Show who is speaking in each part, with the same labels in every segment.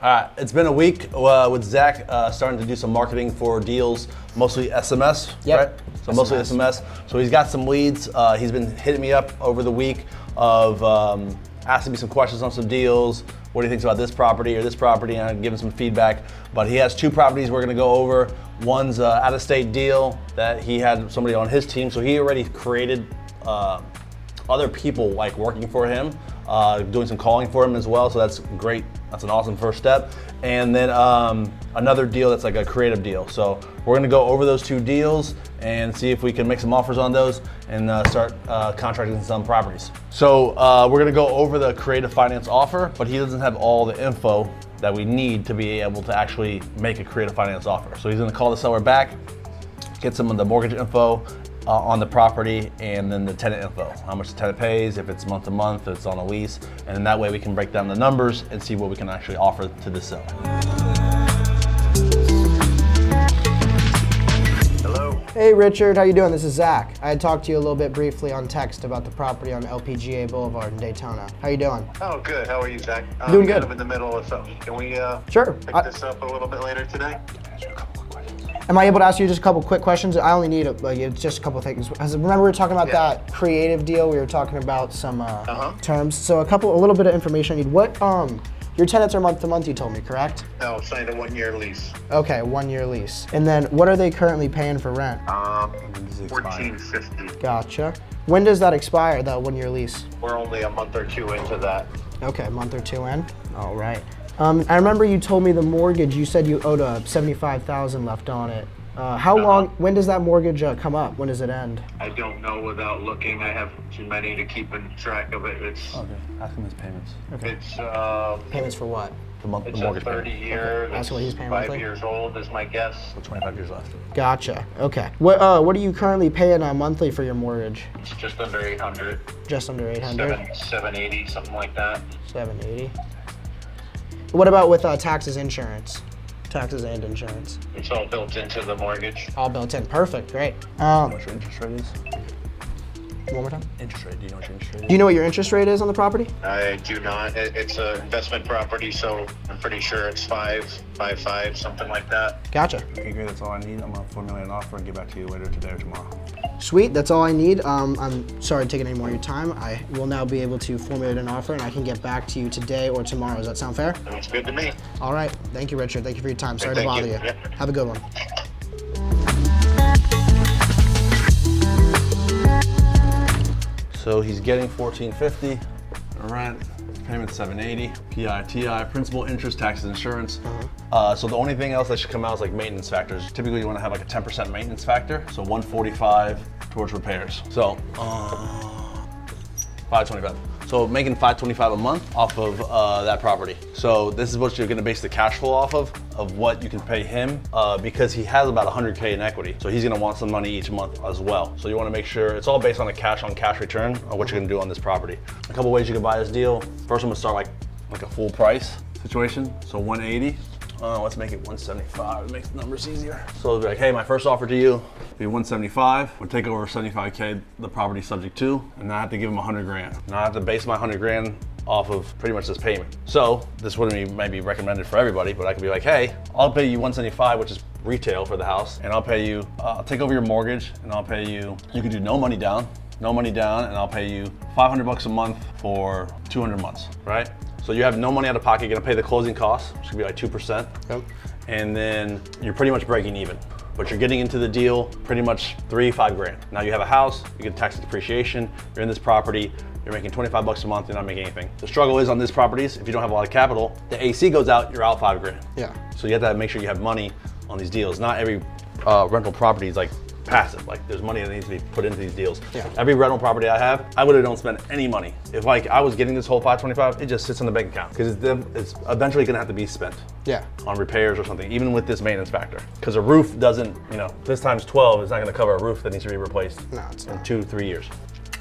Speaker 1: It's been a week with Zach starting to do some marketing for deals, mostly SMS,
Speaker 2: Yep.
Speaker 1: right? So mostly SMS. So he's got some leads. He's been hitting me up over the week of asking me some questions on some deals. What do you think about this property or this property? And I'm giving some feedback. But he has two properties we're gonna go over. One's an out-of-state deal that he had somebody on his team. So he already created other people like working for him, doing some calling for him as well. So that's great. That's an awesome first step. And then another deal that's like a creative deal. So we're gonna go over those two deals and see if we can make some offers on those and start contracting some properties. So we're gonna go over the creative finance offer, but he doesn't have all the info that we need to be able to actually make a creative finance offer. So he's gonna call the seller back, get some of the mortgage info on the property, and then the tenant info, how much the tenant pays, if it's month to month, if it's on a lease, and then that way we can break down the numbers and see what we can actually offer to the seller.
Speaker 3: Hello.
Speaker 2: Hey Richard, how you doing? This is Zach. I had talked to you a little bit briefly on text about the property on LPGA Boulevard in Daytona. How you doing?
Speaker 3: Oh, good. How are you, Zach?
Speaker 2: Doing good.
Speaker 3: Kind of in the middle of something. Can we
Speaker 2: Sure.
Speaker 3: pick this up a little bit later today?
Speaker 2: Am I able to ask you just a couple quick questions? I only need just a couple things. Remember we were talking about that creative deal? We were talking about some terms. So a little bit of information I need. What, your tenants are month to month, you told me, correct?
Speaker 3: No, signed a 1-year lease.
Speaker 2: Okay, 1-year lease. And then what are they currently paying for rent?
Speaker 3: $14.50.
Speaker 2: Gotcha. When does that expire, that 1-year lease?
Speaker 3: We're only a month or two into that.
Speaker 2: Okay, a month or two in. All right. I remember you told me the mortgage, you said you owed $75,000 left on it. How long, when does that mortgage come up? When does it end?
Speaker 3: I don't know without looking. I have too many to keep in track of it. It's
Speaker 1: Okay, ask him his payments.
Speaker 2: Okay.
Speaker 3: it's
Speaker 2: Payments for what?
Speaker 1: The
Speaker 3: it's a
Speaker 1: mortgage
Speaker 3: 30-year.
Speaker 2: Okay. That's what he's paying
Speaker 3: 5
Speaker 2: monthly?
Speaker 3: years old is my guess.
Speaker 1: So 25 years left.
Speaker 2: Gotcha. Okay. What are you currently paying monthly for your mortgage?
Speaker 3: It's just under 800.
Speaker 2: Just under 800.
Speaker 3: 780, something like that.
Speaker 2: 780. What about with taxes, insurance? Taxes and insurance.
Speaker 3: It's all built into the mortgage.
Speaker 2: All built in. Perfect. Great.
Speaker 1: You know what your interest rate is?
Speaker 2: One more time.
Speaker 1: Interest rate, do you know what your interest rate is?
Speaker 2: Do you know what your interest rate is on the property?
Speaker 3: I do not. It's an investment property, so I'm pretty sure it's 5.55, something like that.
Speaker 2: Gotcha.
Speaker 1: Okay, great, that's all I need. I'm gonna formulate an offer and get back to you later today or tomorrow.
Speaker 2: Sweet, that's all I need. I'm sorry to take any more of your time. I will now be able to formulate an offer and I can get back to you today or tomorrow. Does that sound fair?
Speaker 3: Sounds good to me.
Speaker 2: All right. Thank you, Richard. Thank you for your time. Sorry to
Speaker 3: Thank
Speaker 2: bother
Speaker 3: you.
Speaker 2: you.
Speaker 3: Yeah.
Speaker 2: Have a good one.
Speaker 1: So he's getting $14.50 rent, payment $780, PI, TI, principal, interest, taxes, insurance. So the only thing else that should come out is like maintenance factors. Typically you want to have like a 10% maintenance factor, so $145 towards repairs. So $525. So making $525 a month off of that property. So this is what you're gonna base the cash flow off of what you can pay him because he has about 100K in equity. So he's gonna want some money each month as well. So you wanna make sure, it's all based on a cash on cash return on what you're gonna do on this property. A couple ways you can buy this deal. First I'm gonna start like a full price situation. So 180. Let's make it 175 to make the numbers easier. So it'll be like, hey, my first offer to you will be 175. We'll take over 75K, the property subject to, and I have to give him 100 grand. Now I have to base my 100 grand off of pretty much this payment. So this wouldn't be maybe recommended for everybody, but I could be like, hey, I'll pay you 175, which is retail for the house, and I'll pay you, I'll take over your mortgage, and I'll pay you, you can do no money down, and I'll pay you $500 a month for 200 months, right? So you have no money out of pocket, you're gonna pay the closing costs, which could be like 2%.
Speaker 2: Yep.
Speaker 1: And then you're pretty much breaking even. But you're getting into the deal pretty much 3-5 grand. Now you have a house, you get tax depreciation, you're in this property, you're making 25 bucks a month, you're not making anything. The struggle is on these properties, if you don't have a lot of capital, the AC goes out, you're out 5 grand.
Speaker 2: Yeah.
Speaker 1: So you have to make sure you have money on these deals. Not every rental property is like passive, like there's money that needs to be put into these deals.
Speaker 2: Yeah.
Speaker 1: Every rental property I have, I literally don't spend any money. If like I was getting this whole 525, it just sits in the bank account because it's eventually gonna have to be spent.
Speaker 2: Yeah.
Speaker 1: On repairs or something, even with this maintenance factor. Because a roof doesn't, you know, this times 12 is not gonna cover a roof that needs to be replaced
Speaker 2: No, it's
Speaker 1: in
Speaker 2: not.
Speaker 1: 2-3 years.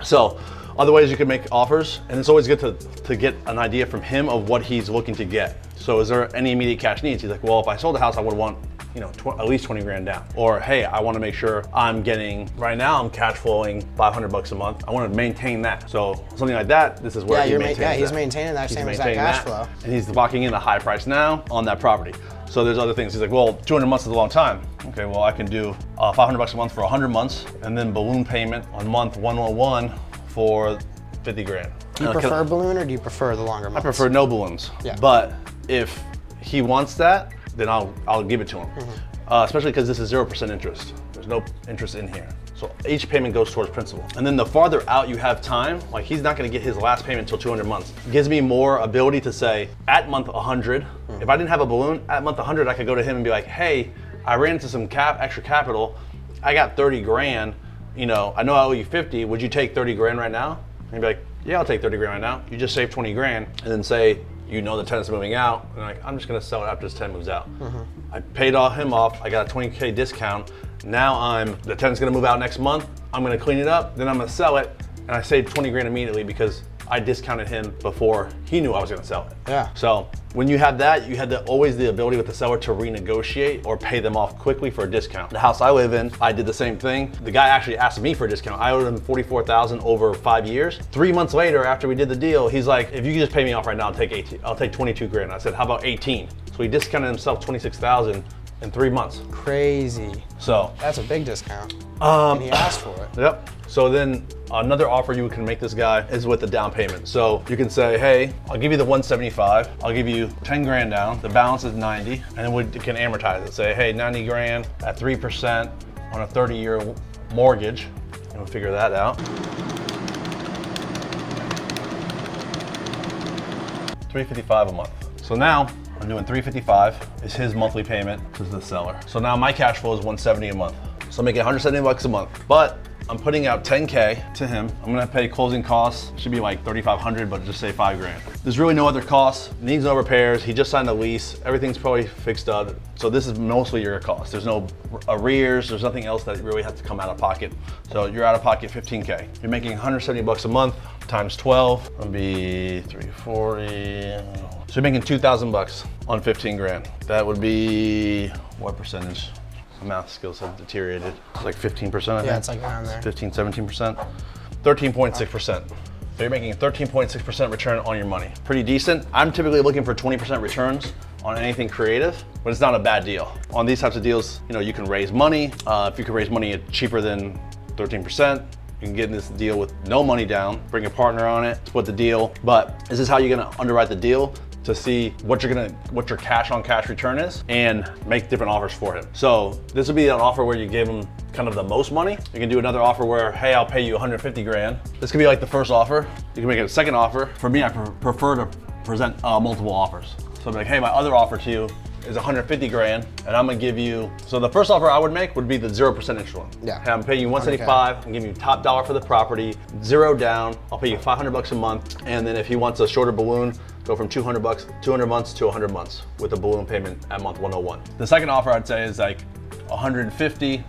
Speaker 1: So other ways you can make offers, and it's always good to get an idea from him of what he's looking to get. So is there any immediate cash needs? He's like, well, if I sold the house, I would want at least 20 grand down. Or hey, I want to make sure I'm getting, right now I'm cash flowing 500 bucks a month. I want to maintain that. So something like that, this is where he maintains that.
Speaker 2: He's maintaining that same exact cash flow.
Speaker 1: And he's locking in a high price now on that property. So there's other things. He's like, well, 200 months is a long time. Okay, well, I can do 500 bucks a month for 100 months and then balloon payment on month 101 for 50 grand.
Speaker 2: Do you prefer balloon or do you prefer the longer months?
Speaker 1: I prefer no balloons.
Speaker 2: Yeah.
Speaker 1: But if he wants that, then I'll give it to him. Especially because this is 0% interest. There's no interest in here. So each payment goes towards principal. And then the farther out you have time, like he's not gonna get his last payment until 200 months. It gives me more ability to say, at month 100, if I didn't have a balloon, at month 100, I could go to him and be like, hey, I ran into some extra capital. I got 30 grand. I know I owe you 50. Would you take 30 grand right now? And he'd be like, yeah, I'll take 30 grand right now. You just saved 20 grand. And then say, the tenant's moving out, and like, I'm just gonna sell it after this tenant moves out. I paid him off, I got a 20K discount. Now the tenant's gonna move out next month, I'm gonna clean it up, then I'm gonna sell it, and I saved 20 grand immediately because I discounted him before he knew I was gonna sell it.
Speaker 2: Yeah.
Speaker 1: So when you have that, you had always the ability with the seller to renegotiate or pay them off quickly for a discount. The house I live in, I did the same thing. The guy actually asked me for a discount. I owed him $44,000 over 5 years. 3 months later, after we did the deal, he's like, if you could just pay me off right now, I'll take 22 grand. I said, how about 18? So he discounted himself 26,000 in 3 months.
Speaker 2: Crazy.
Speaker 1: So
Speaker 2: that's a big discount. And he asked for it.
Speaker 1: Yep. So then another offer you can make this guy is with the down payment. So you can say, hey, I'll give you the 175. I'll give you 10 grand down. The balance is 90. And then we can amortize it. Say, hey, 90 grand at 3% on a 30-year mortgage. And we'll figure that out. $355 a month. So now I'm doing $355 is his monthly payment to the seller. So now my cash flow is $170 a month. So I'm making $170 a month, but I'm putting out 10K to him. I'm gonna pay closing costs. Should be like 3,500, but just say 5 grand. There's really no other costs, needs no repairs. He just signed a lease. Everything's probably fixed up. So this is mostly your cost. There's no arrears. There's nothing else that really has to come out of pocket. So you're out of pocket 15K. You're making $170 a month times 12. That'll be 340. So you're making $2,000 on 15 grand. That would be what percentage? Math skills have deteriorated. It's like 15%, I think.
Speaker 2: Yeah, it's like around there.
Speaker 1: 15, 17%. 13.6%. So you're making a 13.6% return on your money. Pretty decent. I'm typically looking for 20% returns on anything creative, but it's not a bad deal. On these types of deals, you can raise money. If you can raise money at cheaper than 13%, you can get in this deal with no money down, bring a partner on it, split the deal. But this is how you're gonna underwrite the deal to see what your cash on cash return is and make different offers for him. So this would be an offer where you give him kind of the most money. You can do another offer where, hey, I'll pay you 150 grand. This could be like the first offer. You can make it a second offer. For me, I prefer to present multiple offers. So I'm like, hey, my other offer to you is 150 grand, and I'm gonna give you, so the first offer I would make would be the 0% interest one.
Speaker 2: Yeah.
Speaker 1: Hey, I'm paying you 175, I'm giving you top dollar for the property, 0 down, I'll pay you $500 a month, and then if he wants a shorter balloon, go from 200 months to 100 months with a balloon payment at month 101. The second offer I'd say is like 150,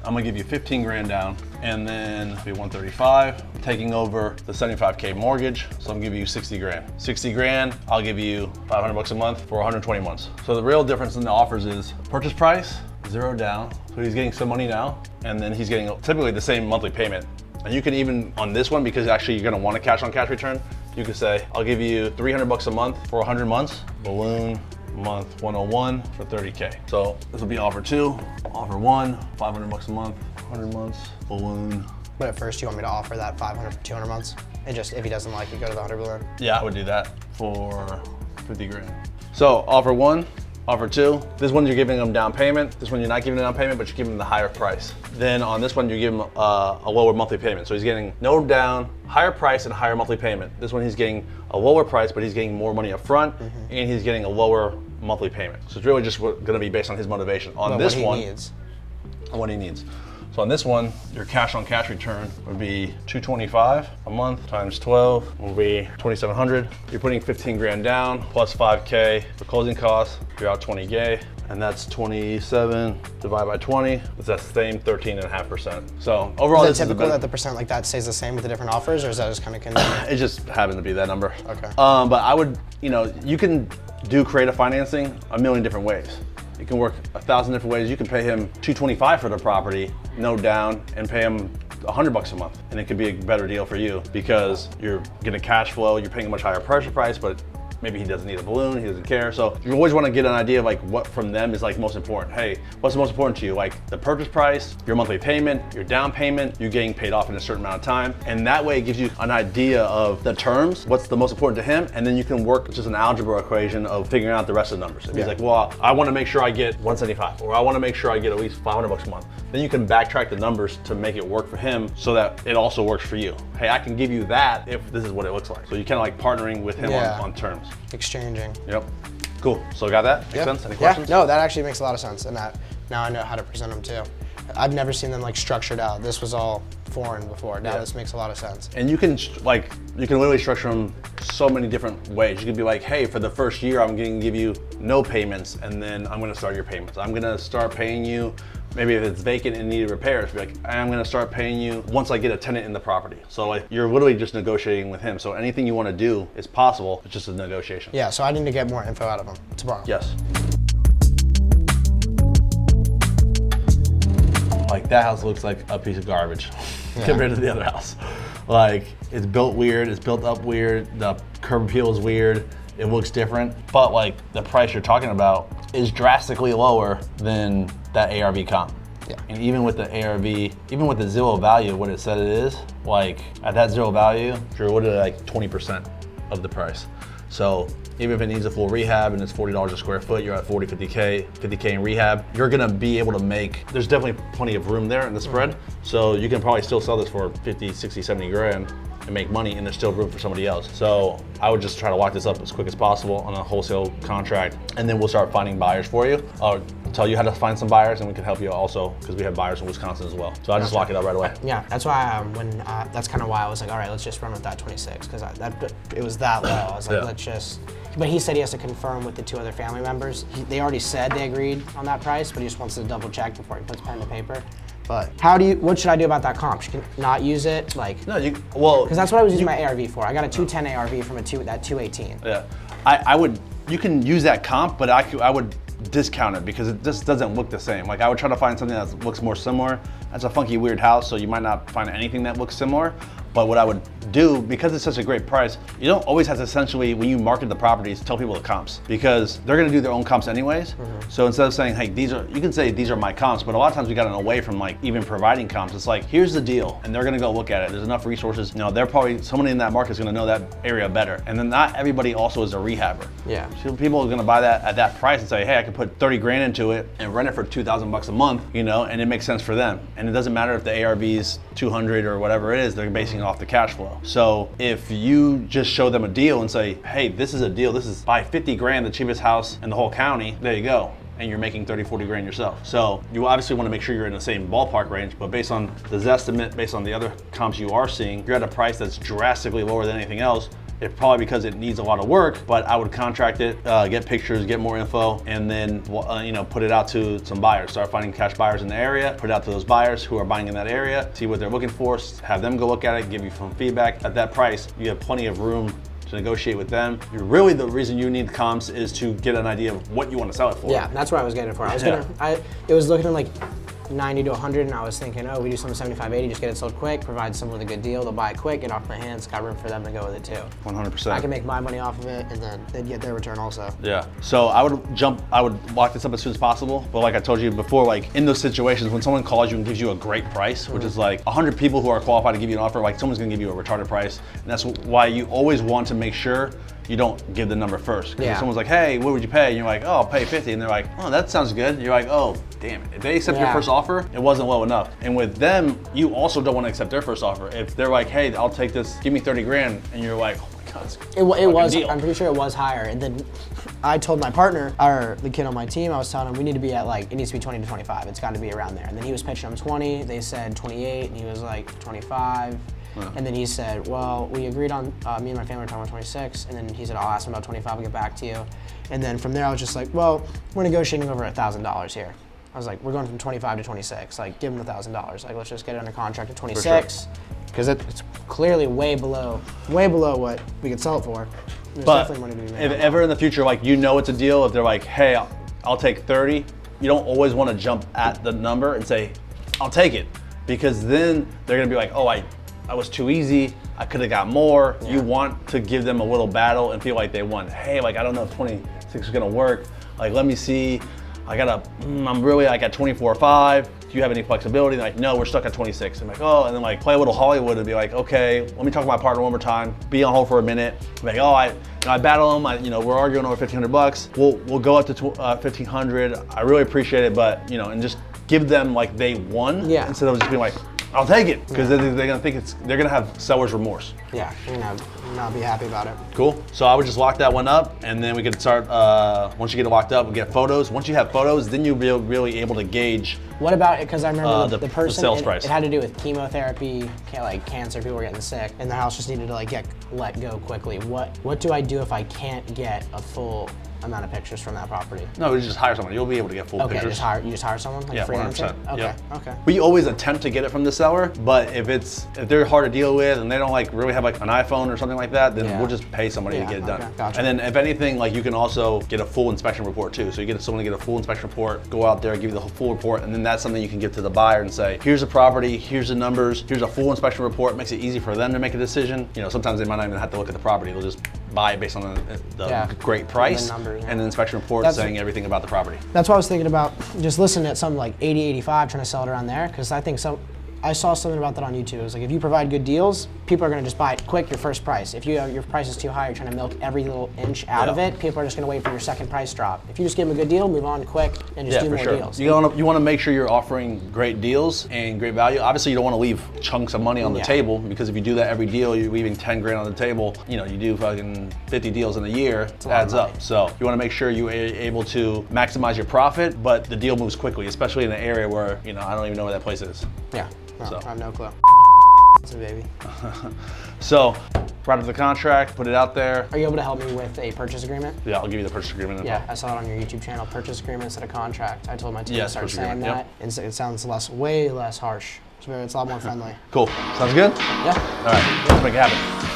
Speaker 1: I'm gonna give you 15 grand down, and then it'll be 135, taking over the 75K mortgage, so I'm giving you 60 grand. 60 grand, I'll give you $500 a month for 120 months. So the real difference in the offers is purchase price, 0 down, so he's getting some money now, and then he's getting typically the same monthly payment. And you can even, on this one, because actually you're gonna want a cash on cash return, you could say, I'll give you $300 a month for 100 months, balloon, month 101 for 30K. So this will be offer 2, offer 1, $500 a month, 100 months, balloon.
Speaker 2: But at first you want me to offer that 500 for 200 months? And just, if he doesn't like it, go to the 100 balloon?
Speaker 1: Yeah, I would do that for 50 grand. So offer 1, offer 2, this one you're giving him down payment. This one you're not giving him down payment, but you're giving him the higher price. Then on this one, you give him a lower monthly payment. So he's getting no down, higher price and higher monthly payment. This one he's getting a lower price, but he's getting more money up front, and he's getting a lower monthly payment. So it's really just gonna be based on his motivation. On this one, what he needs. So on this one, your cash on cash return would be $225 a month times 12 will be $2,700. You're putting 15 grand down plus 5K for closing costs. You're out 20K, and that's 27 divided by 20. It's that same 13.5%. So overall,
Speaker 2: is it typical that the percent like that stays the same with the different offers, or is that just kind of
Speaker 1: It just happens to be that number.
Speaker 2: Okay.
Speaker 1: But I would, you can do creative financing a million different ways. It can work 1,000 different ways. You can pay him $225 for the property, no down, and pay him $100 a month, and it could be a better deal for you because you're getting cash flow. You're paying a much higher purchase price, but maybe he doesn't need a balloon, he doesn't care. So you always want to get an idea of like what from them is like most important. Hey, what's the most important to you? Like the purchase price, your monthly payment, your down payment, you getting paid off in a certain amount of time. And that way it gives you an idea of the terms, what's the most important to him. And then you can work just an algebra equation of figuring out the rest of the numbers. If he's like, well, I want to make sure I get 175, or I want to make sure I get at least $500 a month. Then you can backtrack the numbers to make it work for him so that it also works for you. Hey, I can give you that if this is what it looks like. So you kind of like partnering with him on terms.
Speaker 2: Exchanging.
Speaker 1: Yep. Cool. So got that? Makes sense? Any questions?
Speaker 2: No, that actually makes a lot of sense, and that now I know how to present them too. I've never seen them like structured out. This was all foreign before. Now this makes a lot of sense.
Speaker 1: And you can literally structure them so many different ways. You could be like, hey, for the first year, I'm going to give you no payments, and then I'm going to start your payments. I'm going to start paying you. Maybe if it's vacant and needed repairs, be like, I'm gonna start paying you once I get a tenant in the property. So like, you're literally just negotiating with him. So anything you wanna do is possible, it's just a negotiation.
Speaker 2: Yeah, so I need to get more info out of him tomorrow.
Speaker 1: Yes. Like that house looks like a piece of garbage compared to the other house. Like it's built weird, it's built up weird, the curb appeal is weird, it looks different, but like the price you're talking about is drastically lower than that ARV comp.
Speaker 2: Yeah.
Speaker 1: And even with the ARV, even with the Zillow value, what it said it is, like at that Zillow value, you're literally like 20% of the price. So even if it needs a full rehab and it's $40 a square foot, you're at 40, 50K in rehab, you're gonna be able to make, there's definitely plenty of room there in the spread. So you can probably still sell this for 50, 60, 70 grand and make money, and there's still room for somebody else. So I would just try to lock this up as quick as possible on a wholesale contract, and then we'll start finding buyers for you. I'll tell you how to find some buyers, and we can help you also because we have buyers in Wisconsin as well. So I just lock it up right away.
Speaker 2: Yeah, that's why that's kind of why I was like, all right, let's just run with that 26 because it was that low. I was like, let's just. But he said he has to confirm with the two other family members. They already said they agreed on that price, but he just wants to double check before he puts pen to paper. But what should I do about that comp? Should I not use it? Like,
Speaker 1: no, because
Speaker 2: that's what I was using my ARV for. I got a 210 ARV from that 218.
Speaker 1: Yeah, you can use that comp, but I would discount it because it just doesn't look the same. Like I would try to find something that looks more similar. That's a funky, weird house, so you might not find anything that looks similar. But what I would do, because it's such a great price, you don't always have to essentially, when you market the properties, tell people the comps because they're gonna do their own comps anyways. So instead of saying, hey, you can say these are my comps, but a lot of times we gotten away from like even providing comps. It's like, here's the deal, and they're gonna go look at it. There's enough resources. They're probably, someone in that market is gonna know that area better. And then not everybody also is a rehabber.
Speaker 2: Yeah.
Speaker 1: So people are gonna buy that at that price and say, hey, I can put 30 grand into it and rent it for $2,000 a month, and it makes sense for them. And it doesn't matter if the ARV is 200 or whatever it is, they're basing it off the cash flow. So if you just show them a deal and say, hey, this is a deal, this is buy 50 grand, the cheapest house in the whole county, there you go. And you're making 30, 40 grand yourself. So you obviously want to make sure you're in the same ballpark range, but based on the Zestimate, based on the other comps you are seeing, you're at a price that's drastically lower than anything else. It's probably because it needs a lot of work, but I would contract it, get pictures, get more info, and then put it out to some buyers. Start finding cash buyers in the area, put it out to those buyers who are buying in that area, see what they're looking for, have them go look at it, give you some feedback. At that price, you have plenty of room to negotiate with them. Really, the reason you need comps is to get an idea of what you want to sell it for.
Speaker 2: Yeah, that's what I was getting it for. It was looking at like 90 to 100, and I was thinking, oh, we do something 75, 80, just get it sold quick, provide someone with a good deal, they'll buy it quick, get off my hands, got room for them to go with it too.
Speaker 1: 100%.
Speaker 2: I can make my money off of it, and then they'd get their return also.
Speaker 1: Yeah, so I would lock this up as soon as possible, but like I told you before, like in those situations, when someone calls you and gives you a great price, which is like 100 people who are qualified to give you an offer, like someone's gonna give you a retarded price, and that's why you always want to make sure you don't give the number first. Because if someone's like, hey, what would you pay? And you're like, oh, I'll pay 50. And they're like, oh, that sounds good. And you're like, oh, damn it. If they accept your first offer, it wasn't low enough. And with them, you also don't want to accept their first offer. If they're like, hey, I'll take this, give me 30 grand. And you're like, oh my God,
Speaker 2: it was,
Speaker 1: deal.
Speaker 2: I'm pretty sure it was higher. And then I told my partner, or the kid on my team, I was telling him we need to be at it needs to be 20 to 25. It's got to be around there. And then he was pitching them 20. They said 28, and he was like 25. And then he said, well, we agreed on, me and my family were talking about 26, and then he said, I'll ask him about 25, I'll get back to you. And then from there, I was just like, well, we're negotiating over $1,000 here. I was like, we're going from 25 to 26, like, give him $1,000. Like, let's just get it under contract at 26, because it's clearly way below what we could sell it for. There's
Speaker 1: but
Speaker 2: definitely money to be made.
Speaker 1: If ever in the future, like, it's a deal, if they're like, hey, I'll take 30. You don't always want to jump at the number and say, I'll take it. Because then they're gonna be like, oh, I was too easy. I could have got more. Yeah. You want to give them a little battle and feel like they won. Hey, like I don't know if 26 is gonna work. Like let me see. I'm really like at 24.5. Do you have any flexibility? They're like, no, we're stuck at 26. I'm like, oh, and then like play a little Hollywood and be like, okay, let me talk to my partner one more time. Be on hold for a minute. I'm like, oh, I battle them. We're arguing over $1,500. We'll go up to $1,500. I really appreciate it, but and just give them like they won instead of just being like, I'll take it, because they're gonna think they're gonna have seller's remorse.
Speaker 2: Yeah, you're gonna not be happy about it.
Speaker 1: Cool. So I would just lock that one up, and then we could start. Once you get it locked up, we get photos. Once you have photos, then you'll be really able to gauge.
Speaker 2: What about it? Because I remember the person.
Speaker 1: The sales price.
Speaker 2: It had to do with chemotherapy, like cancer. People were getting sick, and the house just needed to like get let go quickly. What do I do if I can't get a full amount of pictures from that property?
Speaker 1: No, you just hire someone. You'll be able to get full pictures.
Speaker 2: You just hire someone, like
Speaker 1: 100%.
Speaker 2: Okay,
Speaker 1: yep.
Speaker 2: Okay.
Speaker 1: We always attempt to get it from the seller, but if they're hard to deal with and they don't like really have like an iPhone or something like that, then we'll just pay somebody to get it done.
Speaker 2: Gotcha.
Speaker 1: And then if anything, like you can also get a full inspection report too. So you get someone to get a full inspection report, go out there, give you the full report, and then that's something you can give to the buyer and say, here's the property, here's the numbers, here's a full inspection report. It makes it easy for them to make a decision. Sometimes they might not even have to look at the property. They'll just buy it based on the great price and the inspection report saying everything about the property.
Speaker 2: That's what I was thinking about, just listening at something like 80, 85, trying to sell it around there, because I think I saw something about that on YouTube. It was like, if you provide good deals, people are gonna just buy it quick, your first price. If your price is too high, you're trying to milk every little inch out of it, people are just gonna wait for your second price drop. If you just give them a good deal, move on quick, and just do more deals.
Speaker 1: You wanna make sure you're offering great deals and great value. Obviously, you don't wanna leave chunks of money on the table, because if you do that every deal, you're leaving 10 grand on the table. You do fucking 50 deals in a year, it adds up. So you wanna make sure you're able to maximize your profit, but the deal moves quickly, especially in an area where, I don't even know where that place is.
Speaker 2: Yeah. No, I have no clue. Baby.
Speaker 1: So, write up the contract, put it out there.
Speaker 2: Are you able to help me with a purchase agreement?
Speaker 1: Yeah, I'll give you the purchase agreement.
Speaker 2: Yeah, I saw it on your YouTube channel, purchase agreement instead of contract. I told my team to start saying that. And it sounds way less harsh. It's a lot more friendly.
Speaker 1: Cool. Sounds good?
Speaker 2: Yeah.
Speaker 1: All right, let's make it happen.